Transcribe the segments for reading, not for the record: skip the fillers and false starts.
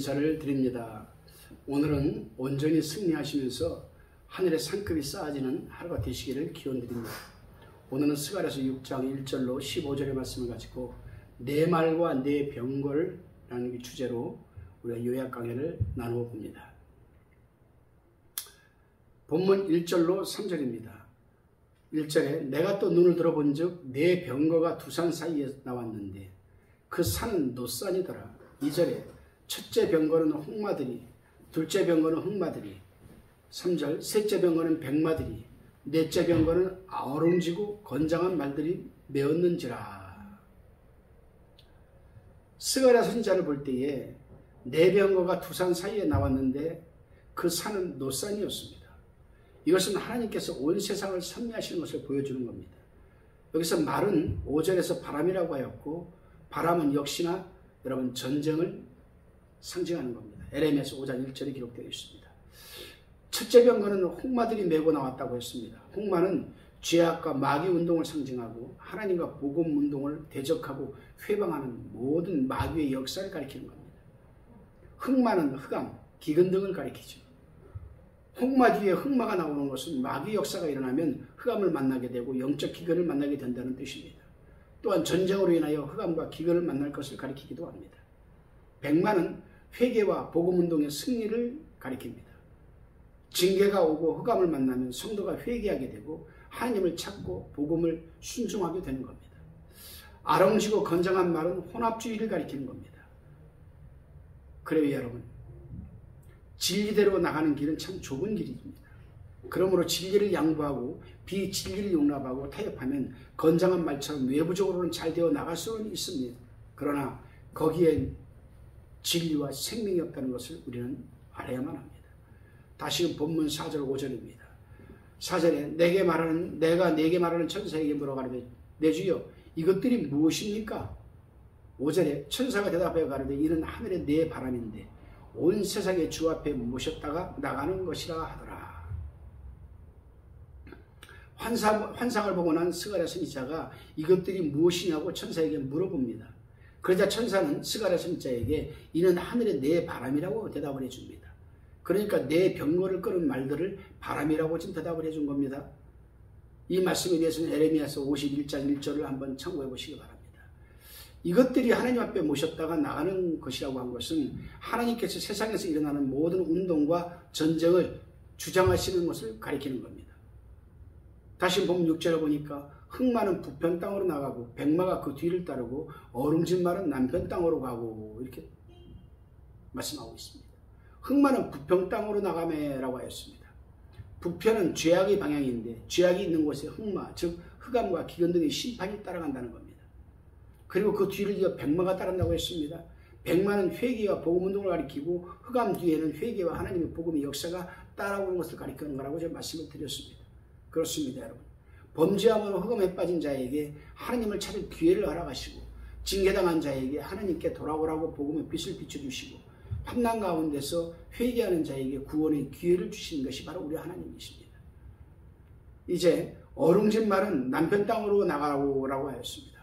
인사를 드립니다. 오늘은 온전히 승리하시면서 하늘의 상급이 쌓아지는 하루가 되시기를 기원드립니다. 오늘은 스가랴서 6장 1절로 15절의 말씀을 가지고 내 말과 내 병거라는 주제로 우리가 요약 강해를 나누어 봅니다. 본문 1절로 3절입니다. 1절에 내가 또 눈을 들어본 즉 내 병거가 두 산 사이에 나왔는데 그 산은 노산이더라. 2절에 첫째 병거는 홍마들이, 둘째 병거는 흑마들이, 3절 셋째 병거는 백마들이, 넷째 병거는 아우롱지고 건장한 말들이 메었는지라. 스가랴 선지자를 볼 때에 네 병거가 두 산 사이에 나왔는데 그 산은 노산이었습니다. 이것은 하나님께서 온 세상을 섭리하시는 것을 보여주는 겁니다. 여기서 말은 5절에서 바람이라고 하였고 바람은 역시나 여러분 전쟁을 상징하는 겁니다. 에레미야서 5장 1절에 기록되어 있습니다. 첫째 병거는 홍마들이 메고 나왔다고 했습니다. 홍마는 죄악과 마귀 운동을 상징하고 하나님과 복음 운동을 대적하고 회방하는 모든 마귀의 역사를 가리키는 겁니다. 흑마는 흑암, 기근 등을 가리키죠. 홍마 뒤에 흑마가 나오는 것은 마귀 역사가 일어나면 흑암을 만나게 되고 영적 기근을 만나게 된다는 뜻입니다. 또한 전쟁으로 인하여 흑암과 기근을 만날 것을 가리키기도 합니다. 백마는 회개와 복음운동의 승리를 가리킵니다. 징계가 오고 흑암을 만나면 성도가 회개하게 되고 하나님을 찾고 복음을 순종하게 되는 겁니다. 아롱지고 건장한 말은 혼합주의를 가리키는 겁니다. 그래요 여러분, 진리대로 나가는 길은 참 좁은 길입니다. 그러므로 진리를 양보하고 비진리를 용납하고 타협하면 건장한 말처럼 외부적으로는 잘 되어 나갈 수는 있습니다. 그러나 거기엔 진리와 생명이 없다는 것을 우리는 알아야만 합니다. 다시 본문 4절 5절입니다. 4절에 내가 내게 말하는 천사에게 물어가르되 내 주여 이것들이 무엇입니까? 5절에 천사가 대답하여 가르되 이는 하늘의 내 바람인데 온 세상의 주 앞에 모셨다가 나가는 것이라 하더라. 환상을 보고 난 스가랴 선지자가 이것들이 무엇이냐고 천사에게 물어봅니다. 그러자 천사는 스가랴 선지자에게 이는 하늘의 내 바람이라고 대답을 해줍니다. 그러니까 내 병거를 끄는 말들을 바람이라고 지금 대답을 해준 겁니다. 이 말씀에 대해서는 에레미야서 51장 1절을 한번 참고해 보시기 바랍니다. 이것들이 하나님 앞에 모셨다가 나가는 것이라고 한 것은 하나님께서 세상에서 일어나는 모든 운동과 전쟁을 주장하시는 것을 가리키는 겁니다. 다시 보면 6절에 보니까 흑마는 북편 땅으로 나가고 백마가 그 뒤를 따르고 어룽진 말은 남편 땅으로 가고 이렇게 말씀하고 있습니다. 흑마는 북편 땅으로 나가매라고 하였습니다. 북편은 죄악의 방향인데 죄악이 있는 곳에 흑마, 즉 흑암과 기근 등의 심판이 따라간다는 겁니다. 그리고 그 뒤를 이어 백마가 따른다고 했습니다. 백마는 회개와 복음운동을 가리키고 흑암 뒤에는 회개와 하나님의 복음의 역사가 따라오는 것을 가리키는 거라고 제가 말씀을 드렸습니다. 그렇습니다 여러분. 범죄함으로 흑암에 빠진 자에게 하나님을 찾을 기회를 허락하시고 징계당한 자에게 하나님께 돌아오라고 복음의 빛을 비춰주시고 환난 가운데서 회개하는 자에게 구원의 기회를 주시는 것이 바로 우리 하나님이십니다. 이제 어룽진 말은 남편 땅으로 나가라고 하였습니다.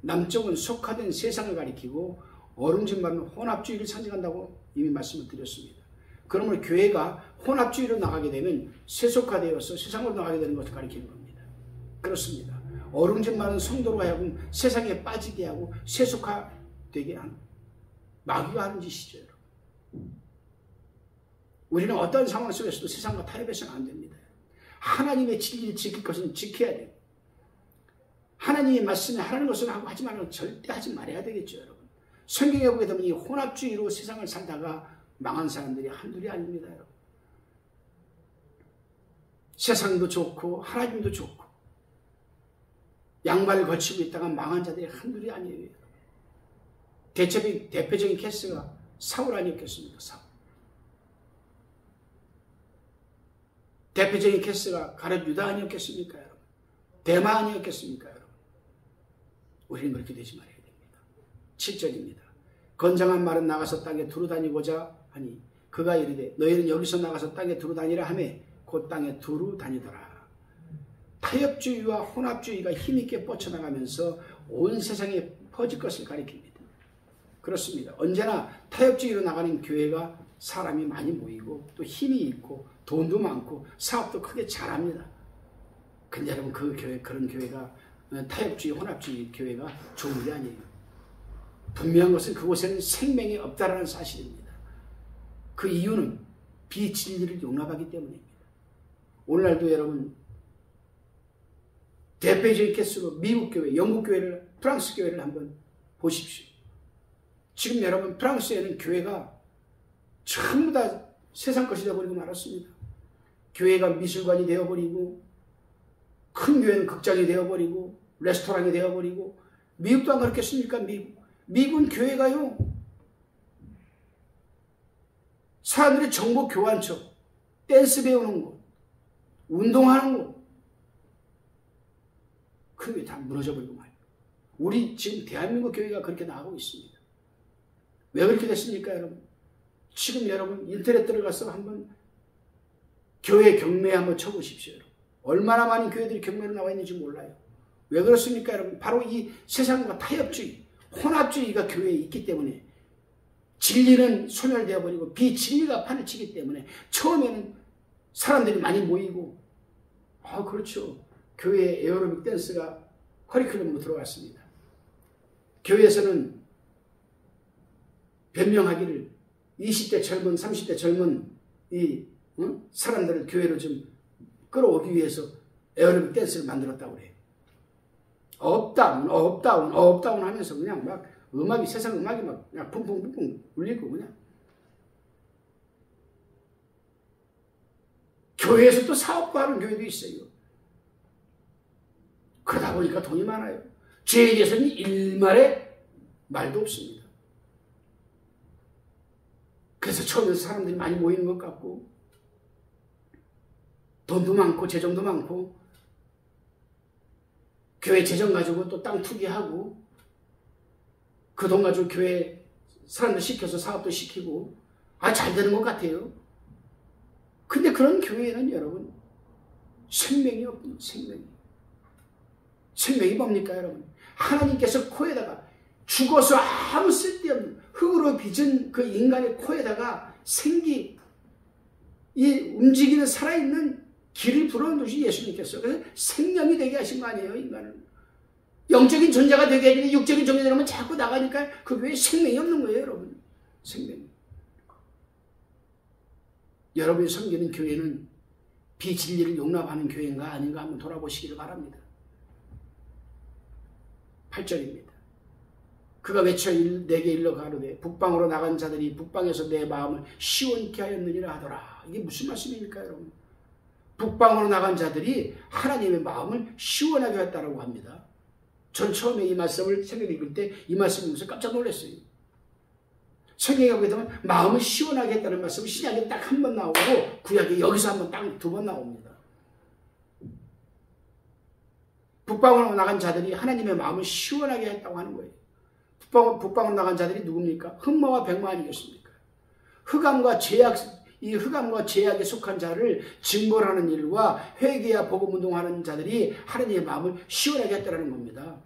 남쪽은 속화된 세상을 가리키고 어룽진 말은 혼합주의를 상징한다고 이미 말씀을 드렸습니다. 그러므로 교회가 혼합주의로 나가게 되면 세속화되어서 세상으로 나가게 되는 것을 가리키는 겁니다. 그렇습니다. 어룽진 말은 성도로 하여금 세상에 빠지게 하고 세속화되게 하는 마귀가 하는 짓이죠. 우리는 어떤 상황 속에서도 세상과 타협해서는 안 됩니다. 하나님의 진리를 지킬 것은 지켜야 돼요. 하나님의 말씀에 하라는 것을 하고 하지 말고 절대 하지 말아야 되겠죠, 여러분. 성경에 보게 되면 이 혼합주의로 세상을 살다가 망한 사람들이 한둘이 아닙니다, 여러분. 세상도 좋고 하나님도 좋고 양발을 거치고 있다가 망한 자들이 한둘이 아니에요, 여러분. 대표적인 케이스가 사울 아니었겠습니까, 사울. 대표적인 케이스가 가룟 유다 아니었겠습니까, 여러분. 대마 아니었겠습니까, 여러분. 우리는 그렇게 되지 말아야 됩니다. 7절입니다. 건장한 말은 나가서 땅에 두루 다니고자 하니 그가 이르되 너희는 여기서 나가서 땅에 두루 다니라 하매 곧 땅에 두루 다니더라. 타협주의와 혼합주의가 힘있게 뻗쳐나가면서 온 세상에 퍼질 것을 가리킵니다. 그렇습니다. 언제나 타협주의로 나가는 교회가 사람이 많이 모이고 또 힘이 있고 돈도 많고 사업도 크게 잘합니다. 근데 여러분 그런 교회가 타협주의 혼합주의 교회가 좋은 게 아니에요. 분명한 것은 그곳에는 생명이 없다라는 사실입니다. 그 이유는 비진리를 용납하기 때문입니다. 오늘날도 여러분 대표적인 개수로 미국 교회, 영국 교회를, 프랑스 교회를 한번 보십시오. 지금 여러분 프랑스에는 교회가 전부 다 세상 것이 되어버리고 말았습니다. 교회가 미술관이 되어버리고 큰 교회는 극장이 되어버리고 레스토랑이 되어버리고 미국도 안 그렇겠습니까? 미국은 교회가요 사람들의 정보 교환처, 댄스 배우는 곳, 운동하는 곳 그게 다 무너져버리고 말이에요. 우리 지금 대한민국 교회가 그렇게 나가고 있습니다. 왜 그렇게 됐습니까 여러분? 지금 여러분 인터넷 들어가서 한번 교회 경매 한번 쳐보십시오. 여러분. 얼마나 많은 교회들이 경매로 나와 있는지 몰라요. 왜 그렇습니까 여러분? 바로 이 세상과 타협주의, 혼합주의가 교회에 있기 때문에 진리는 소멸되어 버리고 비진리가 판을 치기 때문에 처음에는 사람들이 많이 모이고 그렇죠. 교회에 에어로빅 댄스가 커리큘럼으로 들어갔습니다. 교회에서는 변명하기를 20대 젊은 30대 젊은 이 사람들을 교회로 좀 끌어오기 위해서 에어로빅 댄스를 만들었다고 그래요. 업다운 하면서 그냥 막 음악이 세상 음악이 막 그냥 쿵쿵쿵쿵 울리고 그냥 교회에서 또 사업도 하는 교회도 있어요. 그러다 보니까 돈이 많아요. 죄에 대해서는 일말의 말도 없습니다. 그래서 처음에 사람들이 많이 모이는 것 같고 돈도 많고 재정도 많고 교회 재정 가지고 또 땅 투기하고 그 돈 가지고 교회 사람들 시켜서 사업도 시키고 잘 되는 것 같아요. 근데 그런 교회에는 여러분 생명이 없는 생명이 뭡니까 여러분? 하나님께서 코에다가 죽어서 아무 쓸데없는 흙으로 빚은 그 인간의 코에다가 이 움직이는 살아있는 길을 불어넣으신 예수님께서 그래서 생명이 되게 하신 거 아니에요 인간을. 영적인 존재가 되게 하는데 육적인 존재라면 자꾸 나가니까 그 교회에 생명이 없는 거예요 여러분. 생명이. 여러분이 섬기는 교회는 비진리를 용납하는 교회인가 아닌가 한번 돌아보시기를 바랍니다. 8절입니다. 그가 외쳐 내게 일러 가로되 북방으로 나간 자들이 북방에서 내 마음을 시원케 하였느니라 하더라. 이게 무슨 말씀입니까 여러분? 북방으로 나간 자들이 하나님의 마음을 시원하게 했다라고 합니다. 전 처음에 이 말씀을 새벽에 읽을 때 이 말씀을 보면서 깜짝 놀랐어요. 성경에 보게 되면 마음을 시원하게 했다는 말씀은 신약에 딱 한 번 나오고 구약에 여기서 한 번 딱 두 번 나옵니다. 북방으로 나간 자들이 하나님의 마음을 시원하게 했다고 하는 거예요. 북방으로 나간 자들이 누굽니까? 흑마와 백마 아니겠습니까? 흑암과 죄악에 속한 자를 징벌하는 일과 회개와 복음운동하는 자들이 하나님의 마음을 시원하게 했다는 겁니다.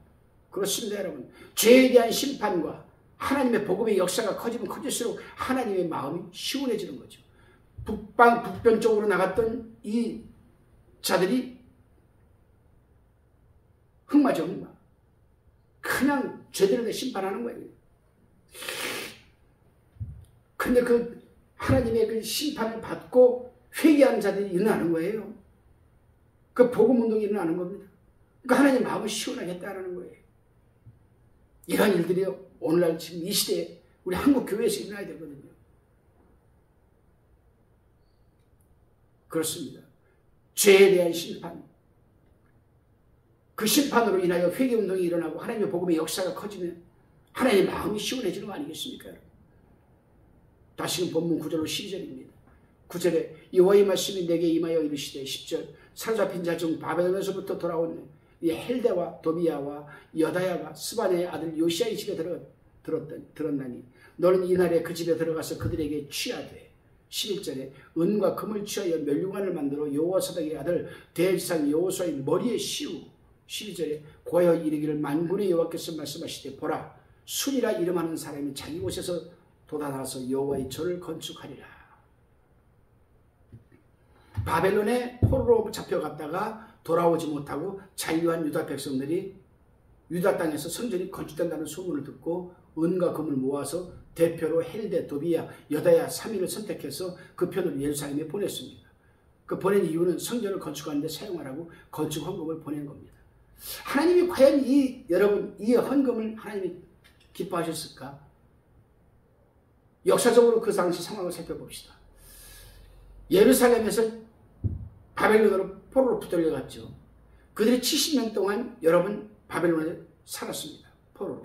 그렇습니다 여러분. 죄에 대한 심판과 하나님의 복음의 역사가 커지면 커질수록 하나님의 마음이 시원해지는 거죠. 북변 쪽으로 나갔던 이 자들이 흑마죠, 흑마. 그냥 죄들에 대해 심판하는 거예요. 근데 그 하나님의 그 심판을 받고 회개하는 자들이 일어나는 거예요. 그 복음운동이 일어나는 겁니다. 그러니까 하나님 마음을 시원하게 했다는 거예요. 이런 일들이 오늘날 지금 이 시대에 우리 한국 교회에서 일어나야 되거든요. 그렇습니다. 죄에 대한 심판. 그 심판으로 인하여 회개운동이 일어나고 하나님의 복음의 역사가 커지면 하나님의 마음이 시원해지는 거 아니겠습니까? 다시금 본문 9절로 12절입니다. 9절에 여호와의 말씀이 내게 임하여 이르시되 10절 사로잡힌 자 중 바벨론에서부터 돌아온 이 헬데와 도비야와 여다야가 스바네의 아들 요시아의 집에 들었나니 너는 이날에 그 집에 들어가서 그들에게 취하되 11절에 은과 금을 취하여 면류관을 만들어 여호사닥의 아들 대지상 여호수아의 머리에 씌우 12절에 고하여 이르기를 만군의 여호와께서 말씀하시되 보라 순이라 이름하는 사람이 자기 곳에서 돋아나서 여호와의 절을 건축하리라. 바벨론에 포로로 잡혀갔다가 돌아오지 못하고 잔류한 유다 백성들이 유다 땅에서 성전이 건축된다는 소문을 듣고 은과 금을 모아서 대표로 헬데, 도비야, 여다야 3인을 선택해서 그 편을 예루살렘에 보냈습니다. 그 보낸 이유는 성전을 건축하는 데 사용하라고 건축 헌금을 보낸 겁니다. 하나님이 과연 여러분 이 헌금을 하나님이 기뻐하셨을까? 역사적으로 그 당시 상황을 살펴봅시다. 예루살렘에서 바벨론으로 포로로 붙들려갔죠. 그들이 70년 동안 여러분 바벨론에 살았습니다. 포로로.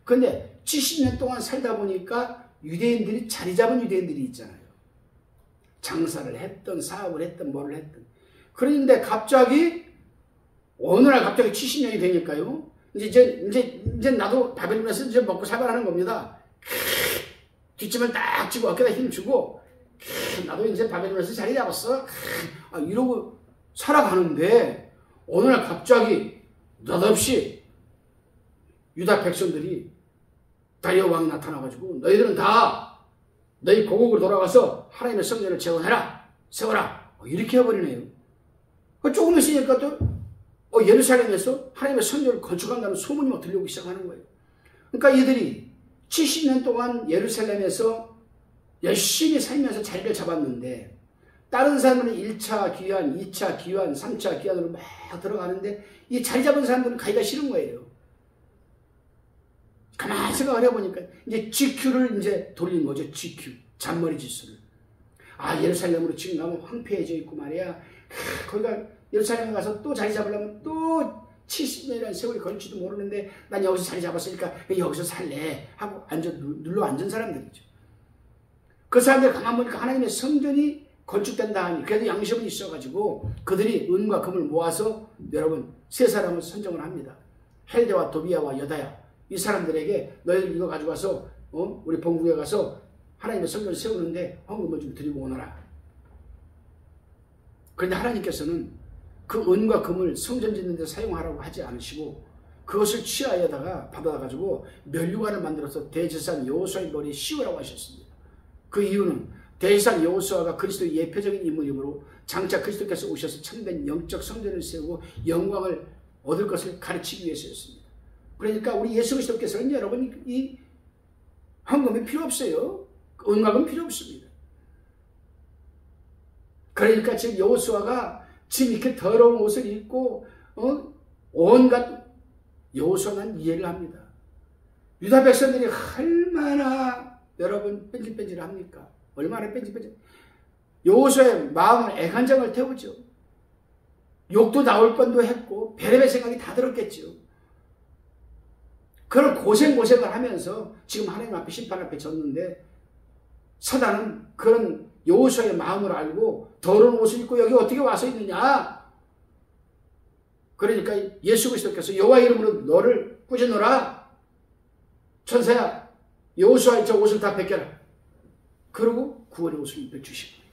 그런데 70년 동안 살다 보니까 유대인들이 자리 잡은 유대인들이 있잖아요. 장사를 했던 사업을 했던 뭐를 했던. 그런데 갑자기 어느 날 갑자기 70년이 되니까요. 이제 나도 바벨론에서 이제 먹고 살아가는 겁니다. 뒷짐을 딱 쥐고 어깨다 힘 주고 나도 이제 바벨론에서 자리 잡았어. 이러고 살아가는데 어느 날 갑자기 느닷없이 유다 백성들이 다리오 왕이 나타나가지고 너희들은 다 너희 고국으로 돌아가서 하나님의 성전을 재건해라. 세워라. 이렇게 해버리네요. 조금 있으니까 또 예루살렘에서 하나님의 성전을 건축한다는 소문이 막 들려오기 시작하는 거예요. 그러니까 이들이 70년 동안 예루살렘에서 열심히 살면서 자리를 잡았는데 다른 사람들은 1차 귀환, 2차 귀환, 3차 귀환으로 막 들어가는데 이 자리 잡은 사람들은 가기가 싫은 거예요. 가만히 생각을 해보니까 이제 GQ를 이제 돌린 거죠. GQ. 잔머리 지수를. 예루살렘으로 지금 가면 황폐해져 있고 말이야. 거기가 예루살렘에 가서 또 자리 잡으려면 또 70년이라는 세월이 걸릴지도 모르는데 난 여기서 자리 잡았으니까 여기서 살래 하고 눌러 앉은 사람들이죠. 그 사람들 가만 보니까 하나님의 성전이 건축된다 하니 그래도 양심은 있어가지고 그들이 은과 금을 모아서 여러분 세 사람을 선정을 합니다. 헬데와 도비야와 여다야. 이 사람들에게 너희들 이거 가지고 가서 우리 본국에 가서 하나님의 성전을 세우는데 헌금을 좀 드리고 오너라. 그런데 하나님께서는 그 은과 금을 성전 짓는 데 사용하라고 하지 않으시고 그것을 취하여다가 받아가지고 면류관을 만들어서 대제사장 여호수아의 머리에 씌우라고 하셨습니다. 그 이유는 대제사장 여호수아가 그리스도의 예표적인 인물이므로 장차 그리스도께서 오셔서 참된 영적 성전을 세우고 영광을 얻을 것을 가르치기 위해서였습니다. 그러니까 우리 예수 그리스도께서는 여러분 이 헌금이 필요 없어요. 은과금 필요 없습니다. 그러니까 지금 여호수아가 지금 이렇게 더러운 옷을 입고 온갖 여호수아는 이해를 합니다. 유다 백성들이 얼마나 여러분 뺀질뺀질합니까? 얼마나 뺀질뺀질. 여호수아의 마음을 애간장을 태우죠. 욕도 나올 뻔도 했고 별의별 생각이 다 들었겠죠. 그런 고생을 하면서 지금 하나님 앞에 심판 앞에 졌는데 사단은 그런 여호수아의 마음을 알고 더러운 옷을 입고 여기 어떻게 와서 있느냐. 그러니까 예수 그리스도께서 여호와 이름으로 너를 꾸짖노라. 천사야 여호수아의 저 옷을 다 벗겨라. 그러고 구원의 옷을 입혀주신 거예요.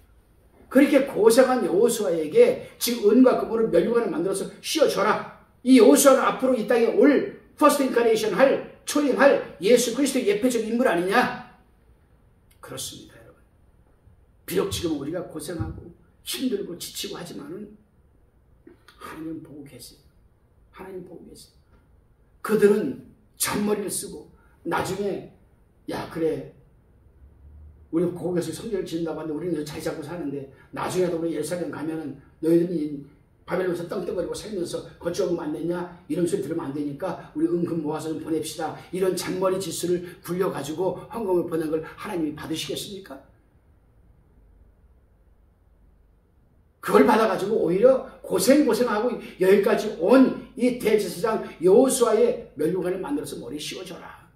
그렇게 고생한 여호수아에게 지금 은과 금으로 면류관을 만들어서 씌워줘라. 이 여호수아는 앞으로 이 땅에 올 퍼스트 인카네이션 할 초림할 예수 그리스도의 예표적 인물 아니냐? 그렇습니다, 여러분. 비록 지금 우리가 고생하고 힘들고 지치고 하지만은 하나님 보고 계세요. 하나님 보고 계세요. 그들은 잔머리를 쓰고 나중에 그래 우리 고국에서 성전을 짓는다고 하는데 우리는 잘 잡고 사는데 나중에도 우리 예루살렘 가면은 너희들이 바벨론에서 떵떵거리고 살면서 거쳐오면 안 되냐? 이런 소리 들으면 안 되니까 우리 은금 모아서 좀 보냅시다. 이런 잔머리 지수를 굴려가지고 헌금을 보낸 걸 하나님이 받으시겠습니까? 그걸 받아가지고 오히려 고생하고 여기까지 온 이 대제사장 여호수아의 면류관을 만들어서 머리에 씌워줘라.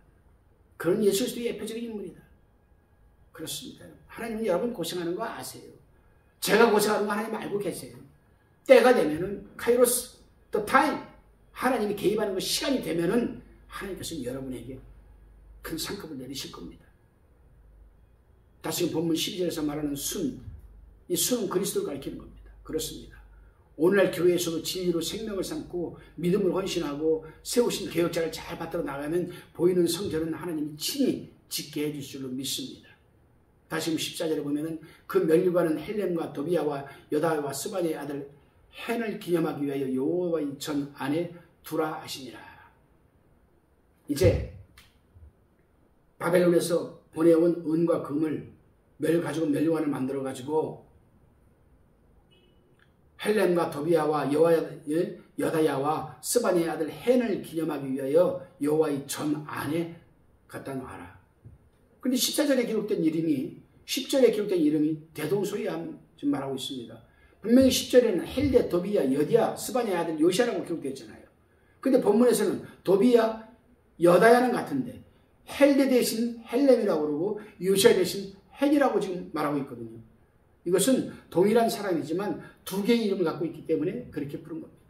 그런 예수 그리스도의 예표적인 인물이다. 그렇습니다. 하나님은 여러분 고생하는 거 아세요. 제가 고생하는 거 하나님 알고 계세요. 때가 되면은 카이로스, the time, 하나님이 개입하는 거 시간이 되면은 하나님께서 여러분에게 큰 상급을 내리실 겁니다. 다시 본문 12절에서 말하는 순, 이 순은 그리스도를 가리키는 겁니다. 그렇습니다. 오늘날 교회에서도 진리로 생명을 삼고 믿음을 헌신하고 세우신 개혁자를 잘 받들어 나가면 보이는 성전은 하나님이 친히 짓게 해줄 줄로 믿습니다. 다시 14절에 보면은 그 면류관은 헬렘과 도비아와 여다와 스바냐의 아들 헨을 기념하기 위하여 여호와의 전 안에 두라 하시니라. 이제 바벨론에서 보내온 은과 금을 가지고 면류관을 만들어 가지고 헬렘과 도비아와 여다야와 스바냐의 아들 헨을 기념하기 위하여 여호와의 전 안에 갖다 놔라. 근데 14절에 기록된 이름이 10절에 기록된 이름이 대동소이함 지금 말하고 있습니다. 분명히 10절에는 헬레, 도비야, 여디야, 스바냐의 아들 요시아라고 기록되어 있잖아요. 근데 본문에서는 도비야, 여다야는 같은데 헬레 대신 헬렘이라고 그러고 요시아 대신 헨이라고 지금 말하고 있거든요. 이것은 동일한 사람이지만 두 개의 이름을 갖고 있기 때문에 그렇게 부른 겁니다.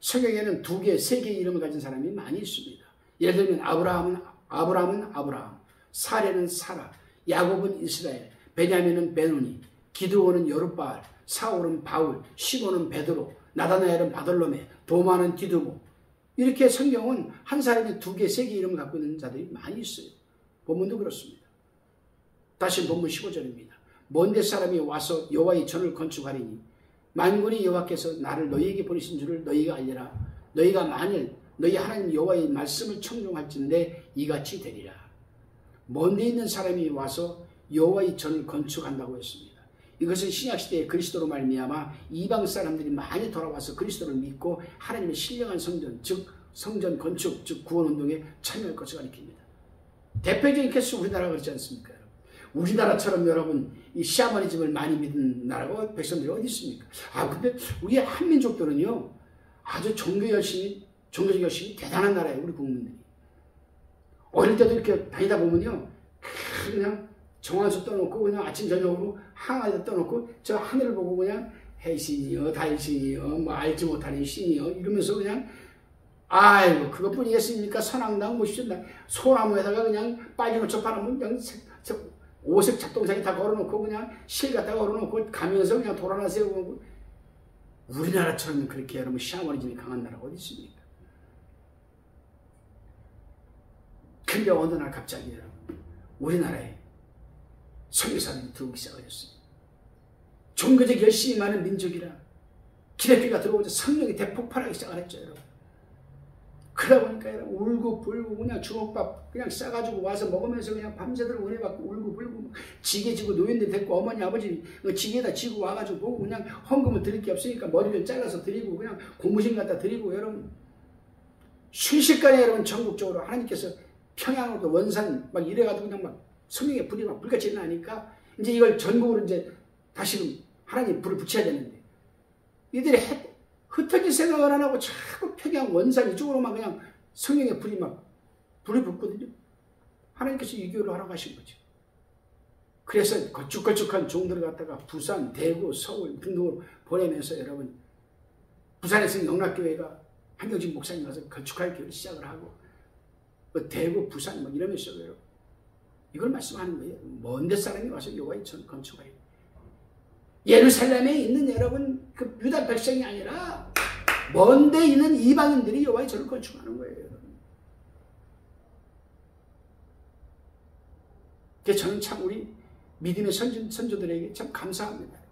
성경에는 두 개, 세 개의 이름을 가진 사람이 많이 있습니다. 예를 들면 아브라함은 아브라함, 사레는 사라, 야곱은 이스라엘, 베냐민은 베노니, 기드온은 여룻바알, 사울은 바울, 시몬은 베드로, 나다나엘은 바돌로메, 도마는 디두모. 이렇게 성경은 한 사람이 두 개, 세 개 이름을 갖고 있는 자들이 많이 있어요. 본문도 그렇습니다. 다시 본문 15절입니다. 먼데 사람이 와서 여호와의 전을 건축하리니 만군의 여호와께서 나를 너희에게 보내신 줄을 너희가 알리라. 너희가 만일 너희 하나님 여호와의 말씀을 청종할진대 이같이 되리라. 먼데 있는 사람이 와서 여호와의 전을 건축한다고 했습니다. 이것은 신약시대에 그리스도로 말미암아 이방 사람들이 많이 돌아와서 그리스도를 믿고 하나님의 신령한 성전, 즉 성전 건축, 즉 구원운동에 참여할 것을 가리킵니다. 대표적인 케이스 우리나라가 그렇지 않습니까? 우리나라처럼 여러분 이 샤머니즘을 많이 믿는 나라가 백성들이 어디 있습니까? 근데 우리 한민족들은요 아주 종교적 열심이 대단한 나라예요. 우리 국민들이. 어릴 때도 이렇게 다니다 보면요 그냥 정한수 떠놓고 그냥 아침 저녁으로 항아리에 떠놓고 저 하늘을 보고 그냥 해신이여 달신이여 뭐 알지 못하는 신이여 이러면서 그냥 아이고 그것뿐이겠습니까? 선앙당 모십시오. 소나무에다가 그냥 빨리 놓쳐 바라면 그냥 오색 작동상에 다 걸어놓고 그냥 실 갖다 걸어놓고 가면서 그냥 돌아나세요. 우리나라처럼 그렇게 여러분 샤머니즘이 강한 나라가 어디 있습니까? 근데 어느 날 갑자기 여러분 우리나라에 선교사들이 들어오기 시작하셨어요. 종교적 열심이 많은 민족이라 기독교가 들어오자 성령이 대폭발하기 시작했죠. 여러분. 그러다 보니까 여러분 울고 불고 그냥 주먹밥 그냥 싸가지고 와서 먹으면서 그냥 밤새도록 은혜 받고 울고 불고 지게 지고 노인들 데리고 어머니 아버지 지게에다 지고 와가지고 보고 그냥 헌금을 드릴 게 없으니까 머리를 잘라서 드리고 그냥 고무신 갖다 드리고 여러분 순식간에 여러분 전국적으로 하나님께서 평양으로 원산 막 이래가지고 그냥 막 성령의 불이 막 불같이 나니까 이제 이걸 전국으로 이제 다시금 하나님 불을 붙여야 되는데 이들이 흩어질 생각을 안 하고 자꾸 평양 원산 이쪽으로만 그냥 성령의 불이 붙거든요. 하나님께서 유교를 하라고 하신 거죠. 그래서 걸쭉걸쭉한 종들을 갖다가 부산, 대구, 서울 등등으로 보내면서 여러분 부산에서 영락교회가 한경진 목사님 가서 걸쭉하게 교회를 시작을 하고 대구, 부산 뭐 이러면서 여러분 이걸 말씀하는 거예요. 먼 데 사람이 와서 여호와의 전 건축하여 예루살렘에 있는 여러분 그 유다 백성이 아니라 먼 데 있는 이방인들이 여호와의 전을 건축하는 거예요. 여러분. 그래서 저는 참 우리 믿음의 선조들에게 참 감사합니다.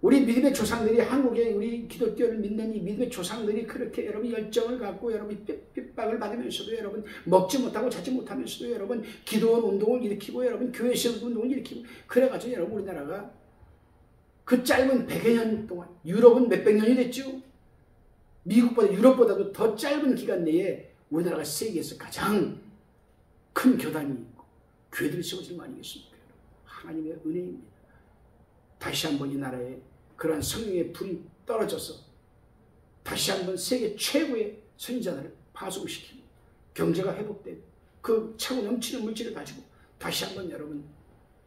우리 믿음의 조상들이 한국에 우리 기독교를 믿는 이 믿음의 조상들이 그렇게 여러분 열정을 갖고 여러분 핍박을 받으면서도 여러분 먹지 못하고 자지 못하면서도 여러분 기도원 운동을 일으키고 여러분 교회 시험 운동을 일으키고 그래가지고 여러분 우리나라가 그 짧은 100여 년 동안 유럽은 몇백 년이 됐죠. 미국보다 유럽보다도 더 짧은 기간 내에 우리나라가 세계에서 가장 큰 교단이 있고 교회들이 세워진 거 아니겠습니까? 하나님의 은혜입니다. 다시 한번 이 나라에 그러한 성령의 불이 떨어져서 다시 한번 세계 최고의 선지자들을 파송시키고 경제가 회복되고 그 차고 넘치는 물질을 가지고 다시 한번 여러분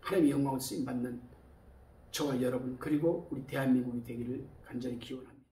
하나님의 영광을 쓰임받는 저와 여러분 그리고 우리 대한민국이 되기를 간절히 기원합니다.